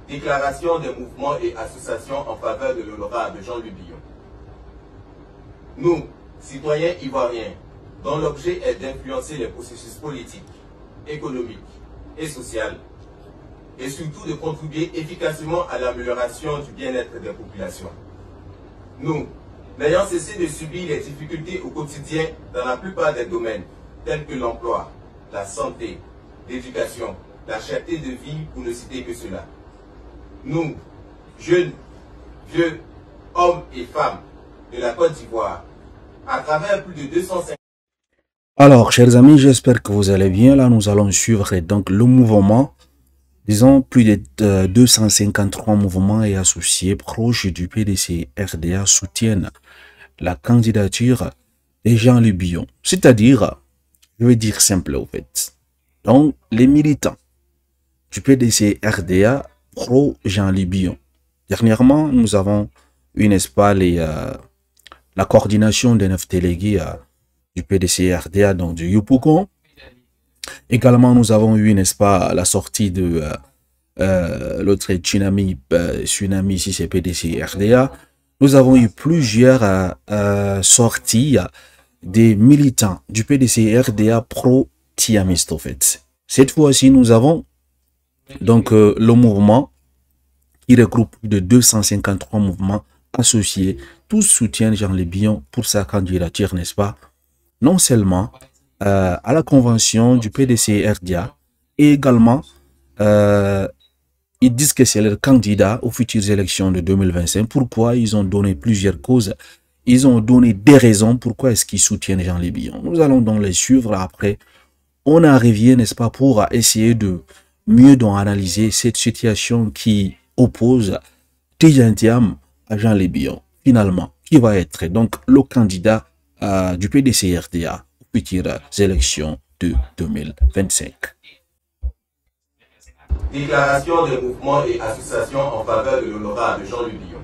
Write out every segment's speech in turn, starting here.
Déclaration des mouvements et associations en faveur de l'honorable Jean-Louis Billon. Nous, citoyens ivoiriens, dont l'objet est d'influencer les processus politiques, économiques et sociaux, et surtout de contribuer efficacement à l'amélioration du bien-être des populations. Nous, n'ayant cessé de subir les difficultés au quotidien dans la plupart des domaines, tels que l'emploi, la santé, l'éducation, la cherté de vie, pour ne citer que cela. Nous, jeunes, vieux, hommes et femmes de la Côte d'Ivoire, à travers plus de 250... Alors, chers amis, j'espère que vous allez bien. Là, nous allons suivre donc le mouvement. Disons, plus de 253 mouvements et associés proches du PDC RDA soutiennent la candidature de Jean-Louis Billon. C'est-à-dire, je vais dire simple au fait. Donc, les militants du PDC RDA pro Jean-Louis Billon. Dernièrement, nous avons eu, n'est-ce pas, la coordination des 9 délégués du PDC RDA, donc du Yopougon. Également, nous avons eu, n'est-ce pas, la sortie de l'autre Tsunami, ici c'est PDC RDA. Nous avons eu plusieurs sorties des militants du PDC RDA pro-Tiamiste, en fait. Cette fois-ci, nous avons donc le mouvement qui regroupe plus de 253 mouvements associés. Tous soutiennent Jean-Louis Billon pour sa candidature, n'est-ce pas? Non seulement à la convention du PDC RDA, et également ils disent que c'est leur candidat aux futures élections de 2025. Pourquoi? Ils ont donné plusieurs causes. Ils ont donné des raisons pourquoi est-ce qu'ils soutiennent Jean-Louis Billon. Nous allons donc les suivre après. On a arrivé, n'est-ce pas, pour essayer de mieux donc analyser cette situation qui oppose Tidjane Thiam à Jean-Louis Billon. Finalement, qui va être donc le candidat du PDC RDA aux futures élections de 2025. Déclaration des mouvements et associations en faveur de l'honorable Jean-Louis Billon.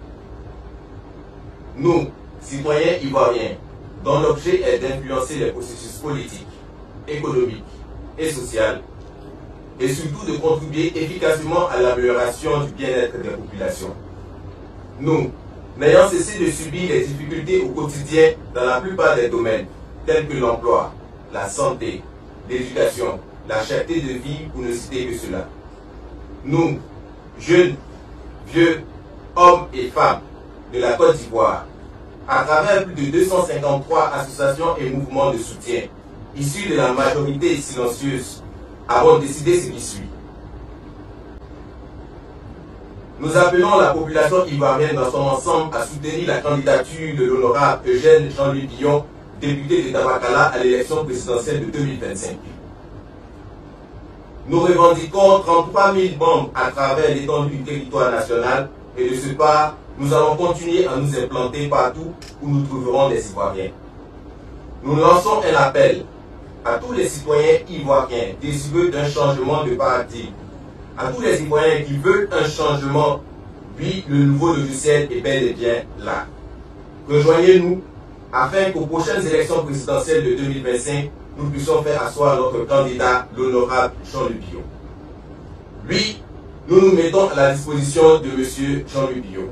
Nous, citoyens ivoiriens, dont l'objet est d'influencer les processus politiques, économiques et sociaux, et surtout de contribuer efficacement à l'amélioration du bien-être des populations. Nous, n'ayant cessé de subir les difficultés au quotidien dans la plupart des domaines, tels que l'emploi, la santé, l'éducation, la cherté de vie, pour ne citer que cela. Nous, jeunes, vieux, hommes et femmes de la Côte d'Ivoire, à travers plus de 253 associations et mouvements de soutien, issus de la majorité silencieuse, avons décidé ce qui suit. Nous appelons la population ivoirienne dans son ensemble à soutenir la candidature de l'honorable Eugène Jean-Louis Billon, député de Tabakala à l'élection présidentielle de 2025. Nous revendiquons 33 000 membres à travers l'étendue du territoire national et de ce pas, nous allons continuer à nous implanter partout où nous trouverons des Ivoiriens. Nous lançons un appel à tous les citoyens ivoiriens désireux d'un changement de paradigme, à tous les Ivoiriens qui veulent un changement. Oui, le nouveau logiciel est bel et bien là. Rejoignez-nous afin qu'aux prochaines élections présidentielles de 2025, nous puissions faire asseoir notre candidat, l'honorable Jean-Louis Billon. Oui, nous nous mettons à la disposition de M. Jean-Louis Billon.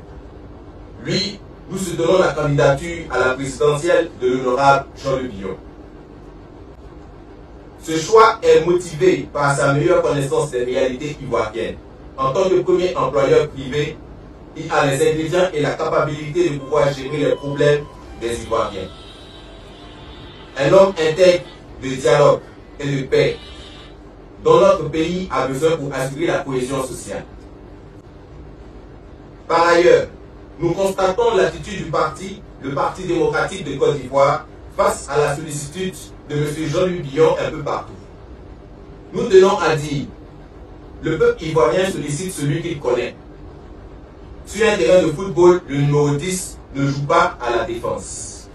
Oui, nous soutenons la candidature à la présidentielle de l'honorable Jean-Louis Billon. Ce choix est motivé par sa meilleure connaissance des réalités ivoiriennes. En tant que premier employeur privé, il a les ingrédients et la capacité de pouvoir gérer les problèmes des Ivoiriens. Un homme intègre de dialogue et de paix dont notre pays a besoin pour assurer la cohésion sociale. Par ailleurs, nous constatons l'attitude du parti, le Parti démocratique de Côte d'Ivoire, face à la sollicitude de M. Jean-Louis Billon un peu partout. Nous tenons à dire, le peuple ivoirien sollicite celui qu'il connaît. Sur un terrain de football, le numéro 10 ne joue pas à la défense.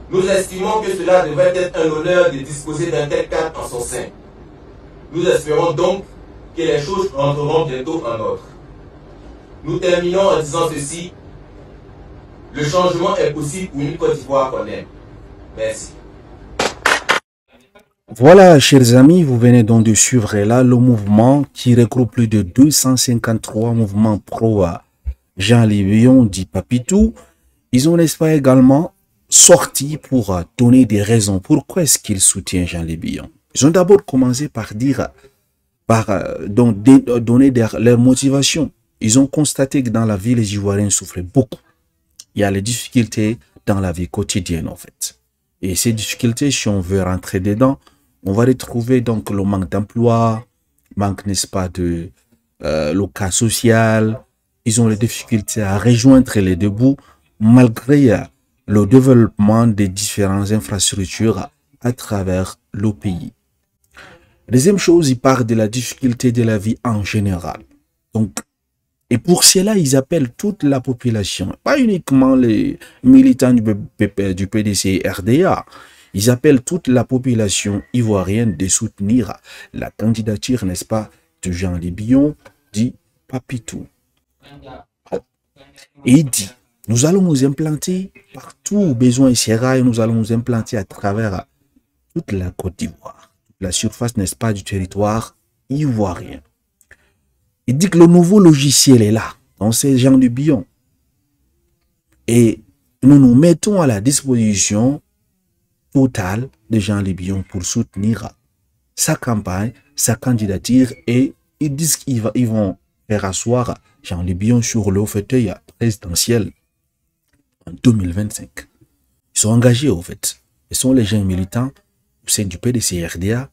Nous estimons que cela devrait être un honneur de disposer d'un tel cadre en son sein. Nous espérons donc que les choses rentreront bientôt en ordre. Nous terminons en disant ceci. Le changement est possible pour une Côte d'Ivoire qu'on aime. Merci. Voilà, chers amis, vous venez donc de suivre là le mouvement qui regroupe plus de 253 mouvements pro Jean Libillon dit Papitou. Ils ont, n'est-ce pas, également sorti pour donner des raisons. Pourquoi est-ce qu'ils soutiennent Jean Libillon? Ils ont d'abord commencé par dire, donner leur motivation. Ils ont constaté que dans la vie, les Ivoiriens souffraient beaucoup. Il y a les difficultés dans la vie quotidienne, en fait. Et ces difficultés, si on veut rentrer dedans, on va retrouver donc le manque d'emploi, manque, n'est-ce pas, de le cas social. Ils ont les difficultés à rejoindre les deux bouts, malgré le développement des différentes infrastructures à travers le pays. Deuxième chose, ils parlent de la difficulté de la vie en général. Donc, et pour cela, ils appellent toute la population, pas uniquement les militants du PDC RDA. Ils appellent toute la population ivoirienne de soutenir la candidature, n'est-ce pas, de Jean Libillon, dit Papitou. Et il dit, nous allons nous implanter partout où besoin sera et nous allons nous implanter à travers toute la Côte d'Ivoire, la surface, n'est-ce pas, du territoire ivoirien. Il dit que le nouveau logiciel est là, dans ces Jean Libillon. Et nous nous mettons à la disposition totale de Jean Libillon pour soutenir sa campagne, sa candidature, et ils disent qu'ils vont faire asseoir Jean Libillon sur le fauteuil présidentiel en 2025. Ils sont engagés, au fait. Ce sont les jeunes militants au sein du PDC-RDA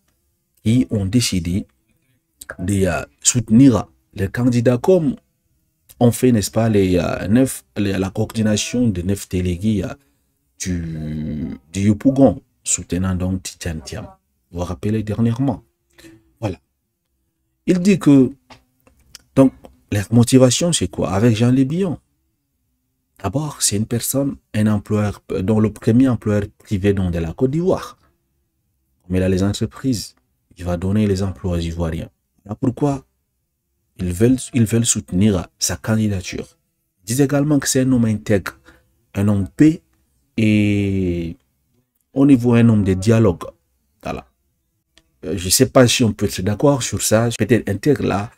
qui ont décidé de soutenir les candidats, comme on fait, n'est-ce pas, la coordination des 9 délégués du Yopougon, soutenant donc Tidjane Thiam. Vous vous rappelez dernièrement. Voilà. Il dit que, donc, leur motivation, c'est quoi? Avec Jean Libillon. D'abord, c'est une personne, un employeur, dont le premier employeur privé de la Côte d'Ivoire. Comme il a les entreprises, il va donner les emplois aux Ivoiriens. Voilà pourquoi ils veulent soutenir sa candidature. Ils disent également que c'est un homme intègre, un homme paix, et au niveau un homme de dialogue. Voilà. Je ne sais pas si on peut être d'accord sur ça. Peut-être intègre là,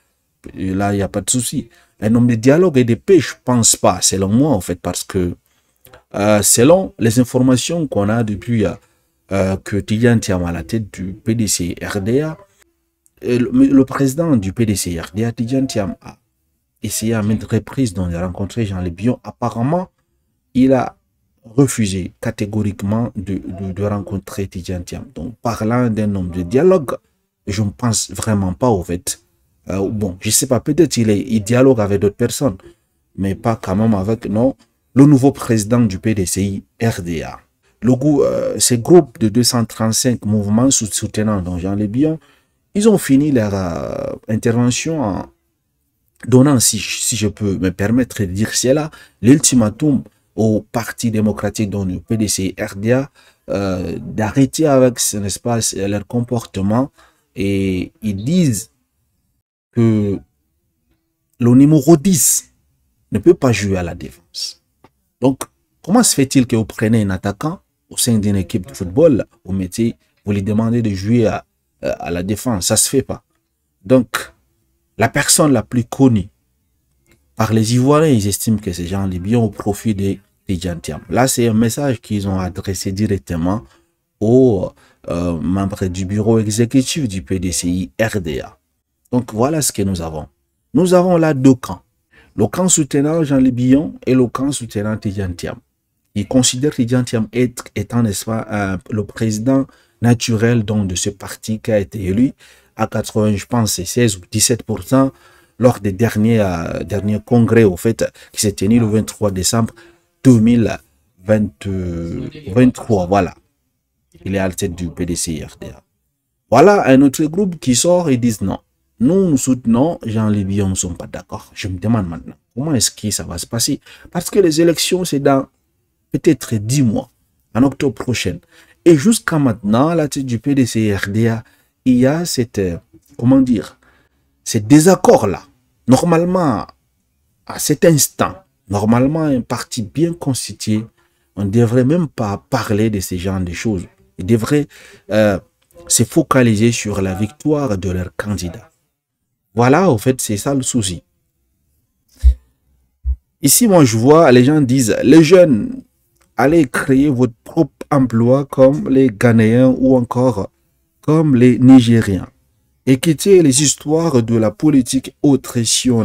il n'y a pas de souci. Un homme de dialogue et de paix, je ne pense pas, selon moi, en fait, parce que selon les informations qu'on a depuis que Tidjane Thiam à la tête du PDC RDA, le président du PDC RDA, Tidjane Thiam, a essayé à maintes reprises de rencontrer Jean Libillon. Apparemment, il a refusé catégoriquement de rencontrer Tidjane Thiam. Donc, parlant d'un homme de dialogue, je ne pense vraiment pas, au fait. Bon, je ne sais pas, peut-être il dialogue avec d'autres personnes, mais pas quand même avec, non, le nouveau président du PDCI RDA. Ces groupes de 235 mouvements soutenant donc Jean Libillon, ils ont fini leur intervention en donnant, si je peux me permettre de dire cela, l'ultimatum au Parti démocratique, dont le PDC RDA, d'arrêter avec, n'est-ce pas, leur comportement, et ils disent que le numéro 10 ne peut pas jouer à la défense. Donc, comment se fait-il que vous prenez un attaquant au sein d'une équipe de football, vous lui demandez de jouer à la défense? Ça ne se fait pas. Donc, la personne la plus connue par les Ivoiriens, ils estiment que c'est Jean Libillon au profit de Tidjane Thiam. Là, c'est un message qu'ils ont adressé directement aux membres du bureau exécutif du PDCI RDA. Donc, voilà ce que nous avons. Nous avons là deux camps. Le camp soutenant Jean Libillon et le camp soutenant Tidjane Thiam. Ils considèrent Tidjane Thiam étant, n'est-ce pas, le président naturel donc, de ce parti qui a été élu à 80, je pense, 16 ou 17% lors des derniers congrès, au fait, qui s'est tenu le 23 décembre 2023. Voilà. Il est à la tête du PDC-RDA. Voilà un autre groupe qui sort et disent non. Nous soutenons Jean Libillon, nous ne sommes pas d'accord. Je me demande maintenant, comment est-ce que ça va se passer? Parce que les élections, c'est dans peut-être 10 mois, en octobre prochain. Et jusqu'à maintenant, à la tête du PDC-RDA, il y a cette, comment dire, ces désaccords-là. Normalement, à cet instant, normalement, un parti bien constitué, on ne devrait même pas parler de ces genres de choses. Il devrait se focaliser sur la victoire de leur candidat. Voilà, en fait, c'est ça le souci. Ici, moi, je vois, les gens disent, les jeunes, allez créer votre propre emploi comme les Ghanéens ou encore comme les Nigériens. Et quitter les histoires de la politique autre. Si on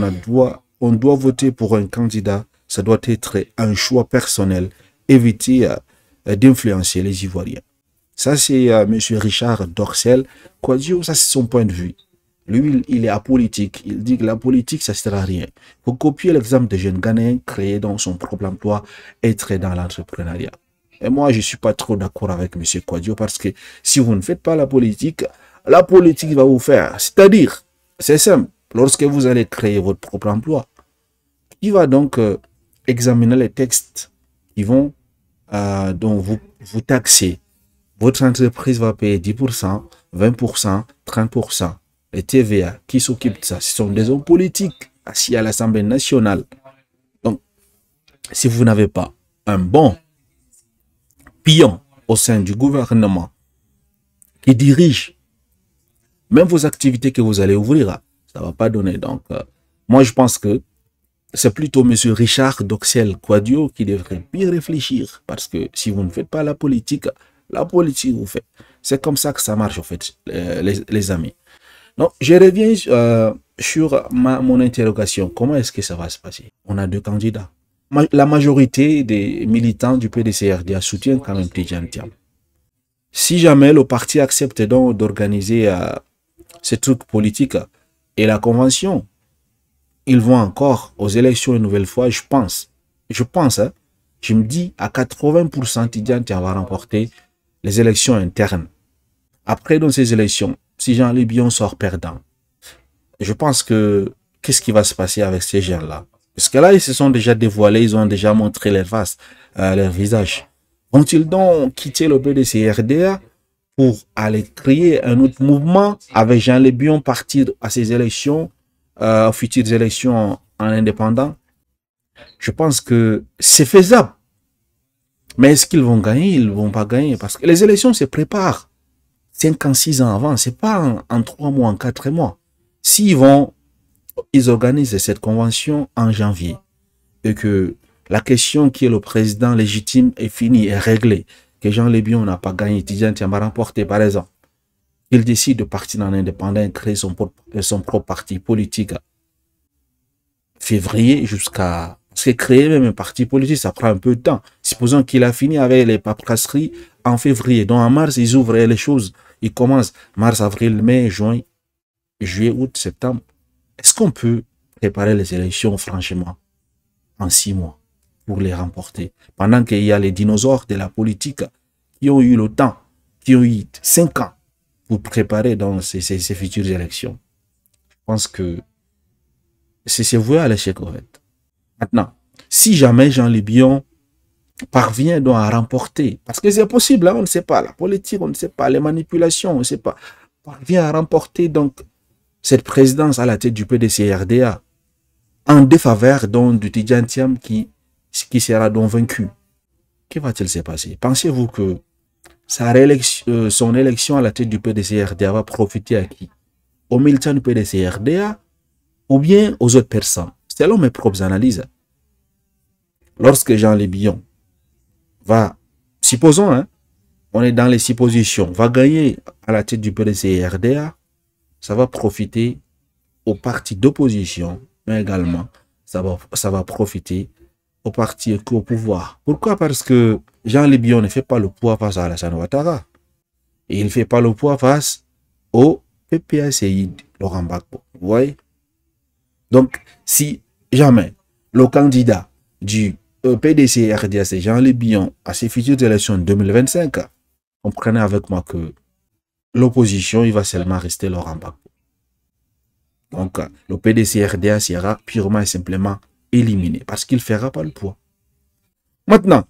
doit voter pour un candidat, ça doit être un choix personnel. Éviter d'influencer les Ivoiriens. Ça, c'est M. Richard Dorcel. Kouadio, ça, c'est son point de vue. Lui, il est apolitique. Il dit que la politique, ça ne sert à rien. Il faut copier l'exemple de jeunes Ghanéens, créer dans son propre emploi, être dans l'entrepreneuriat. Et moi, je ne suis pas trop d'accord avec M. Kouadio parce que si vous ne faites pas la politique va vous faire. C'est-à-dire, c'est simple, lorsque vous allez créer votre propre emploi, il va donc examiner les textes qui vont donc vous taxer. Votre entreprise va payer 10%, 20%, 30%. Les TVA, qui s'occupent de ça? Ce sont des hommes politiques assis à l'Assemblée nationale. Donc, si vous n'avez pas un bon pion au sein du gouvernement qui dirige même vos activités que vous allez ouvrir, ça ne va pas donner. Donc, moi, je pense que c'est plutôt M. Richard Dorcel Kouadio qui devrait bien réfléchir. Parce que si vous ne faites pas la politique vous fait. C'est comme ça que ça marche, en fait, les amis. Donc, je reviens sur mon interrogation. Comment est-ce que ça va se passer? On a deux candidats. La majorité des militants du PDCRDA soutiennent quand même Tidjane Thiam. Si jamais le parti accepte donc d'organiser ces trucs politiques et la convention, ils vont encore aux élections une nouvelle fois, je pense, hein, je me dis à 80% Tidjane Thiam va remporter les élections internes. Après, dans ces élections, si Jean-Louis Bion sort perdant, je pense que qu'est-ce qui va se passer avec ces gens-là? Parce que là, ils se sont déjà dévoilés, ils ont déjà montré leur face, leur visage. Vont-ils donc quitter le PDCRDA pour aller créer un autre mouvement avec Jean-Louis Bion partir à ces élections, aux futures élections en indépendant? Je pense que c'est faisable. Mais est-ce qu'ils vont gagner? Ils ne vont pas gagner parce que les élections se préparent 5 ans, 6 ans avant. Ce n'est pas en 3 mois, en 4 mois. S'ils ils organisent cette convention en janvier et que la question qui est le président légitime est finie, est réglée, que Jean-Louis Bion n'a pas gagné, Tidjane Thiam a remporté par exemple, il décide de partir en indépendant et créer son propre parti politique février jusqu'à... Parce que créer même un parti politique, ça prend un peu de temps. Supposons qu'il a fini avec les paperasseries en février. Donc en mars, ils ouvrent les choses. Ils commencent mars, avril, mai, juin, juillet, août, septembre. Est-ce qu'on peut préparer les élections, franchement, en 6 mois pour les remporter? Pendant qu'il y a les dinosaures de la politique qui ont eu le temps, qui ont eu 5 ans pour préparer dans ces futures élections. Je pense que c'est voué à l'échec, en fait. Maintenant, si jamais Jean-Louis Bion parvient donc à remporter, parce que c'est possible, hein, on ne sait pas, la politique, on ne sait pas, les manipulations, on ne sait pas, parvient à remporter donc cette présidence à la tête du PDCRDA en défaveur donc du Tidjane Thiam qui sera donc vaincu. Que va-t-il se passer? Pensez-vous que son élection à la tête du PDCRDA va profiter à qui? Aux militants du PDCRDA ou bien aux autres personnes? Selon mes propres analyses, lorsque Jean-Louis Bion va, supposons, hein, on est dans les suppositions, va gagner à la tête du PDCRDA, ça va profiter aux partis d'opposition, mais également, ça va profiter aux partis au pouvoir. Pourquoi? Parce que Jean-Louis Bion ne fait pas le poids face à Alassane Ouattara. Et il ne fait pas le poids face au PPACI, Laurent Gbagbo. Vous voyez? Donc, si jamais le candidat du PDCRDA, c'est Jean-Louis Bion, à ses futures élections de 2025, comprenez avec moi que l'opposition, il va seulement rester Laurent Gbagbo. Donc, le PDCRDA sera purement et simplement éliminé parce qu'il ne fera pas le poids. Maintenant,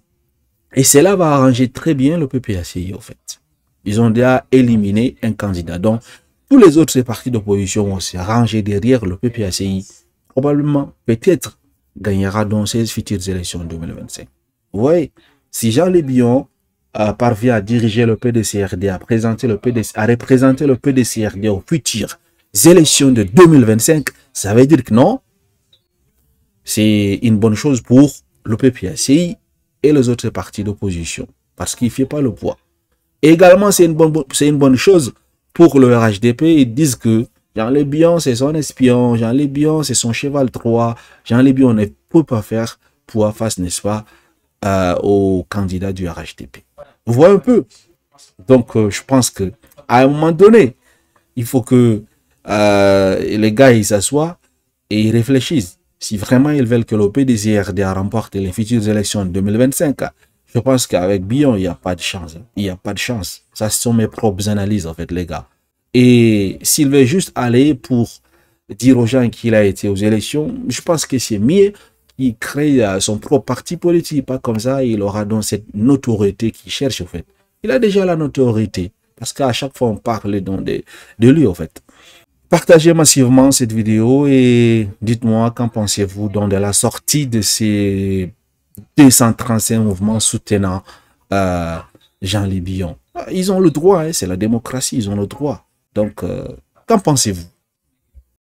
et cela va arranger très bien le PPACI, au fait. Ils ont déjà éliminé un candidat. Donc, tous les autres partis d'opposition vont se ranger derrière le PPACI. Probablement, peut-être, gagnera dans ces futures élections en 2025. Vous voyez, si Jean-Louis Bion parvient à diriger le PDCRD, à représenter le PDCRD aux futures élections de 2025, ça veut dire que non, c'est une bonne chose pour le PPACI et les autres partis d'opposition, parce qu'il ne fait pas le poids. Également, c'est une bonne chose pour le RHDP. Ils disent que Jean Lébion, c'est son espion, Jean Lébion, c'est son cheval 3, Jean Lébion ne peut pas faire poids face, n'est-ce pas, au candidat du RHDP. Vous voyez un peu. Donc, je pense que à un moment donné, il faut que les gars ils s'assoient et ils réfléchissent. Si vraiment ils veulent que le PDCRD remporte les futures élections de 2025, je pense qu'avec Billon, il n'y a pas de chance. Il n'y a pas de chance. Ça, ce sont mes propres analyses, en fait, les gars. Et s'il veut juste aller pour dire aux gens qu'il a été aux élections, je pense que c'est mieux. Il crée son propre parti politique. Pas comme ça, il aura donc cette notoriété qu'il cherche, en fait. Il a déjà la notoriété. Parce qu'à chaque fois, on parle donc de lui, en fait. Partagez massivement cette vidéo et dites-moi qu'en pensez-vous donc de la sortie de ces 235 mouvements soutenant Jean Lébion. Ils ont le droit, hein, c'est la démocratie, ils ont le droit. Donc, qu'en pensez-vous?